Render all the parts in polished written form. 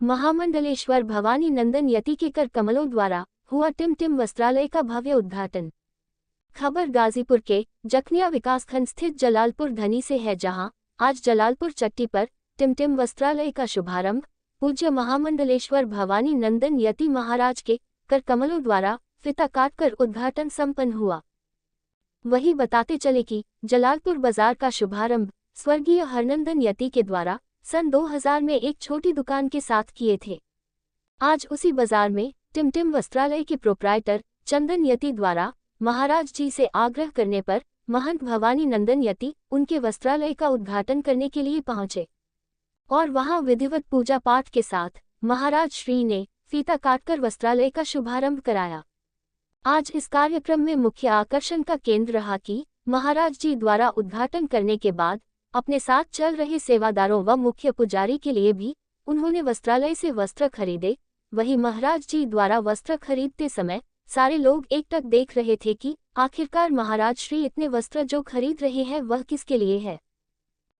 महामंडलेश्वर भवानी नंदन यति के कर कमलों द्वारा हुआ टिमटिम वस्त्रालय का भव्य उद्घाटन। खबर गाजीपुर के जखनिया विकासखंड स्थित जलालपुर धनी से है, जहां आज जलालपुर चट्टी पर टिमटिम वस्त्रालय का शुभारंभ पूज्य महामंडलेश्वर भवानी नंदन यति महाराज के कर कमलों द्वारा फीता काटकर उद्घाटन संपन्न हुआ। वही बताते चले कि जलालपुर बाजार का शुभारंभ स्वर्गीय हरनंदन यति के द्वारा सन 2000 में एक छोटी दुकान के साथ किए थे। आज उसी बाजार में टिमटिम वस्त्रालय के प्रोप्राइटर चंदन यति द्वारा महाराज जी से आग्रह करने पर महंत भवानी नंदन यति उनके वस्त्रालय का उद्घाटन करने के लिए पहुंचे और वहां विधिवत पूजा पाठ के साथ महाराज श्री ने फीता काटकर वस्त्रालय का शुभारंभ कराया। आज इस कार्यक्रम में मुख्य आकर्षण का केंद्र रहा कि महाराज जी द्वारा उद्घाटन करने के बाद अपने साथ चल रहे सेवादारों व मुख्य पुजारी के लिए भी उन्होंने वस्त्रालय से वस्त्र खरीदे। वहीं महाराज जी द्वारा वस्त्र खरीदते समय सारे लोग एकटक देख रहे थे कि आखिरकार महाराज श्री इतने वस्त्र जो खरीद रहे हैं वह किसके लिए है।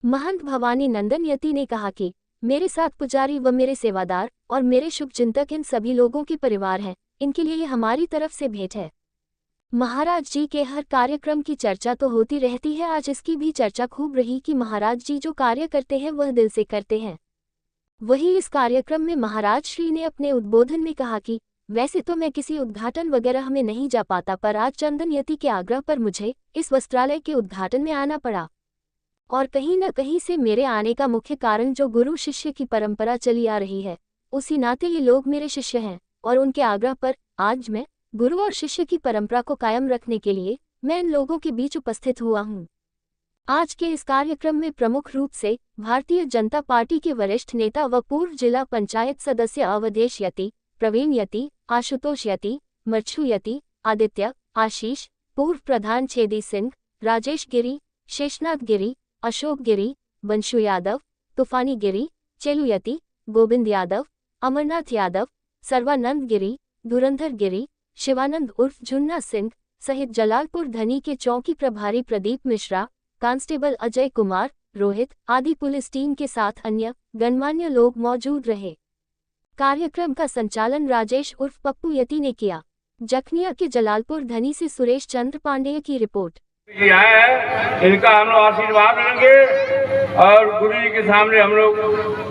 महंत भवानी नंदन यति ने कहा कि मेरे साथ पुजारी व मेरे सेवादार और मेरे शुभचिंतक इन सभी लोगों के परिवार हैं, इनके लिए ये हमारी तरफ से भेंट है। महाराज जी के हर कार्यक्रम की चर्चा तो होती रहती है, आज इसकी भी चर्चा खूब रही कि महाराज जी जो कार्य करते हैं वह दिल से करते हैं। वही इस कार्यक्रम में महाराज श्री ने अपने उद्बोधन में कहा कि वैसे तो मैं किसी उद्घाटन वगैरह में नहीं जा पाता, पर आज चंदन यति के आग्रह पर मुझे इस वस्त्रालय के उद्घाटन में आना पड़ा और कहीं न कहीं से मेरे आने का मुख्य कारण जो गुरु शिष्य की परंपरा चली आ रही है, उसी नाते ये लोग मेरे शिष्य हैं और उनके आग्रह पर आज मैं गुरु और शिष्य की परंपरा को कायम रखने के लिए मैं इन लोगों के बीच उपस्थित हुआ हूँ। आज के इस कार्यक्रम में प्रमुख रूप से भारतीय जनता पार्टी के वरिष्ठ नेता व पूर्व जिला पंचायत सदस्य अवधेश यति, प्रवीण यति, आशुतोष यति, मर्छू यति, आदित्य, आशीष, पूर्व प्रधान छेदी सिंह, राजेश गिरी, शेषनाथ गिरी, अशोक गिरी, बंशु यादव, तूफानी गिरी, चेलू यति, गोविंद यादव, अमरनाथ यादव, सर्वानंद गिरी, धुरंधर गिरी, शिवानंद उर्फ झुन्ना सिंह सहित जलालपुर धनी के चौकी प्रभारी प्रदीप मिश्रा, कांस्टेबल अजय कुमार, रोहित आदि पुलिस टीम के साथ अन्य गणमान्य लोग मौजूद रहे। कार्यक्रम का संचालन राजेश उर्फ पप्पू यति ने किया। जखनिया के जलालपुर धनी से सुरेश चंद्र पांडेय की रिपोर्ट। इनका हम लोग आशीर्वाद लेंगे और गुरु जी के सामने हम लोग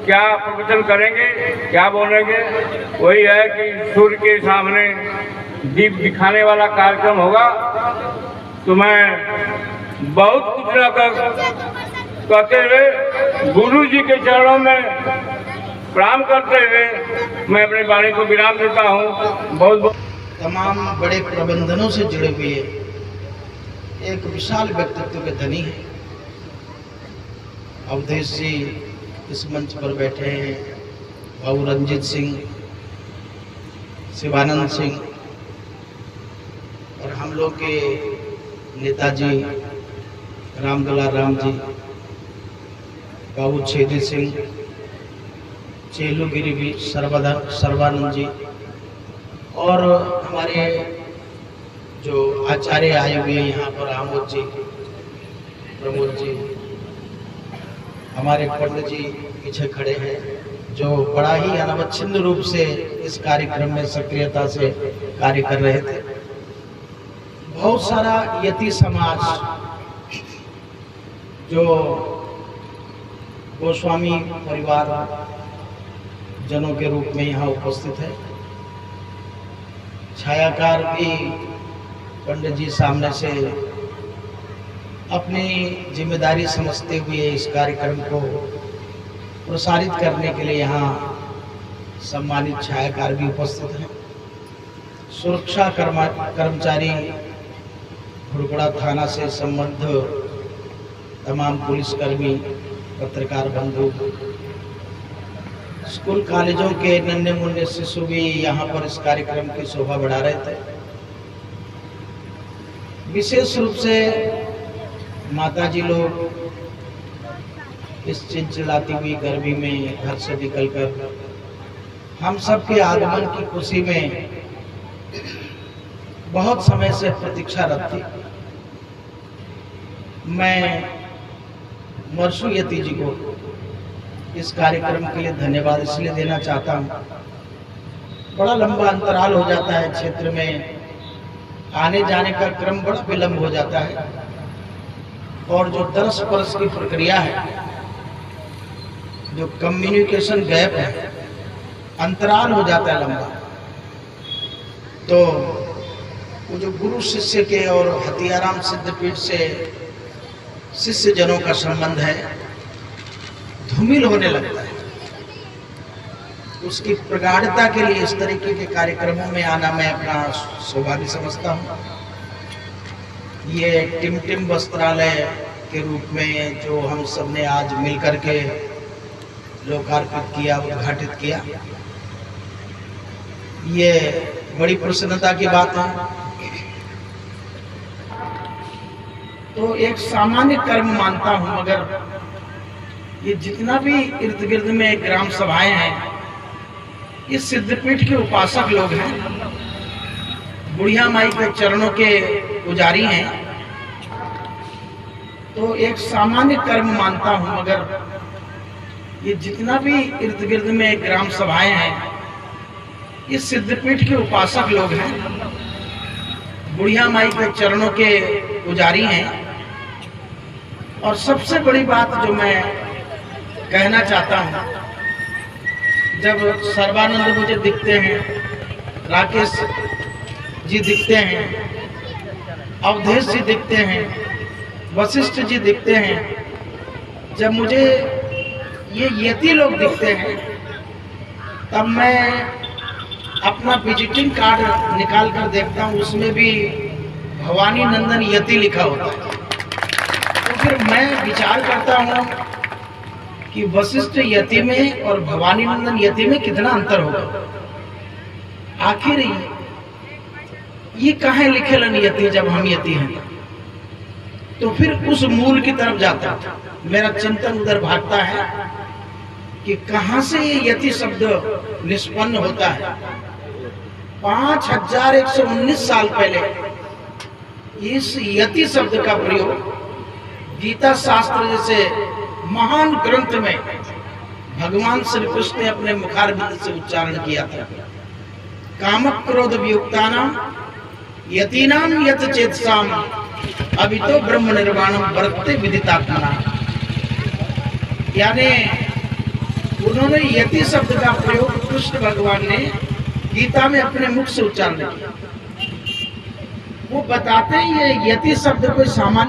क्या प्रवचन करेंगे, क्या बोलेंगे, वही है कि सूर्य के सामने दीप दिखाने वाला कार्यक्रम होगा। तो मैं बहुत कुछ न कहते हुए गुरु जी के चरणों में प्रणाम करते हुए मैं अपनी वाणी को विराम देता हूँ। बहुत तमाम बड़े प्रबंधनों से जुड़े हुए एक विशाल व्यक्तित्व के धनी है। अवधेश जी इस मंच पर बैठे हैं, बाबू रंजीत सिंह, शिवानंद सिंह और हम लोग के नेताजी रामदुलार राम जी, बाबू छेदी सिंह, चेलू गिरी भी, सर्वानंद जी और हमारे जो आचार्य आए हुए हैं यहाँ पर, आमोद जी, प्रमोद जी, हमारे पंडित जी पीछे खड़े हैं जो बड़ा ही अनवच्छिन्न रूप से इस कार्यक्रम में सक्रियता से कार्य कर रहे थे। बहुत सारा यति समाज जो गोस्वामी परिवार जनों के रूप में यहाँ उपस्थित है। छायाकार भी पंडित जी सामने से अपनी जिम्मेदारी समझते हुए इस कार्यक्रम को प्रसारित करने के लिए यहाँ सम्मानित छायाकार भी उपस्थित हैं। सुरक्षा कर्मचारी, घुड़गड़ा थाना से संबद्ध तमाम पुलिसकर्मी, पत्रकार बंधु, स्कूल कॉलेजों के नन्हे मुन्ने शिशु भी यहाँ पर इस कार्यक्रम की शोभा बढ़ा रहे थे। विशेष रूप से माताजी लोग इस चिलचिलाती हुई गर्मी में घर से निकलकर हम सब के आगमन की खुशी में बहुत समय से प्रतीक्षारत थी। मैं मर्शू यति जी को इस कार्यक्रम के लिए धन्यवाद इसलिए देना चाहता हूँ। बड़ा लंबा अंतराल हो जाता है, क्षेत्र में आने जाने का क्रम बड़ा विलंब हो जाता है, और जो दरस परस की प्रक्रिया है, जो कम्युनिकेशन गैप है, अंतराल हो जाता है लंबा। तो वो जो गुरु शिष्य के और हथियाराम सिद्धपीठ से शिष्य जनों का संबंध है, धूमिल होने लगता है। उसकी प्रगाढ़ता के लिए इस तरीके के कार्यक्रमों में आना मैं अपना सौभाग्य समझता हूँ। ये टिमटिम वस्त्रालय के रूप में जो हम सब ने आज मिलकर के लोकार्पित किया, उद्घाटित किया, ये बड़ी प्रसन्नता की बात है। तो एक सामान्य कर्म मानता हूं, मगर ये जितना भी इर्द गिर्द में ग्राम सभाएं हैं, ये सिद्धपीठ के उपासक लोग हैं, बुढ़िया माई के चरणों के पुजारी हैं। तो एक सामान्य कर्म मानता हूं, मगर ये जितना भी इर्द गिर्द में ग्राम सभाएं हैं, ये सिद्धपीठ के उपासक लोग हैं, बुढ़िया माई के चरणों के पुजारी हैं। और सबसे बड़ी बात जो मैं कहना चाहता हूँ, जब सर्बानंद मुझे दिखते हैं, राकेश जी दिखते हैं, अवधेश जी दिखते हैं, वशिष्ठ जी दिखते हैं, जब मुझे ये यति लोग दिखते हैं, तब मैं अपना विजिटिंग कार्ड निकाल कर देखता हूँ, उसमें भी भवानी नंदन यति लिखा होता है। तो फिर मैं विचार करता हूँ कि वशिष्ठ यति में और भवानी नंदन यति में कितना अंतर होगा। आखिर ये कहाँ लिखे लन यति जब हम यति हैं। तो फिर उस मूल की तरफ जाता है, मेरा चिंतन उधर भागता है कि कहाँ से ये यति शब्द निष्पन्न होता है। 5119 साल पहले इस यति शब्द का प्रयोग गीता शास्त्र जैसे महान ग्रंथ में भगवान श्री कृष्ण ने अपने मुखारबिंद से उच्चारण किया था। कामक क्रोध वियुक्तानाम यतीनाम यत चेतसाम अभितो ब्रह्म निर्वाणम वर्तते विदितात्मना। यानी उन्होंने यति शब्द का प्रयोग कृष्ण भगवान ने गीता में अपने मुख से उच्चारण किया। वो बताते हैं ये यति शब्द कोई सामान्य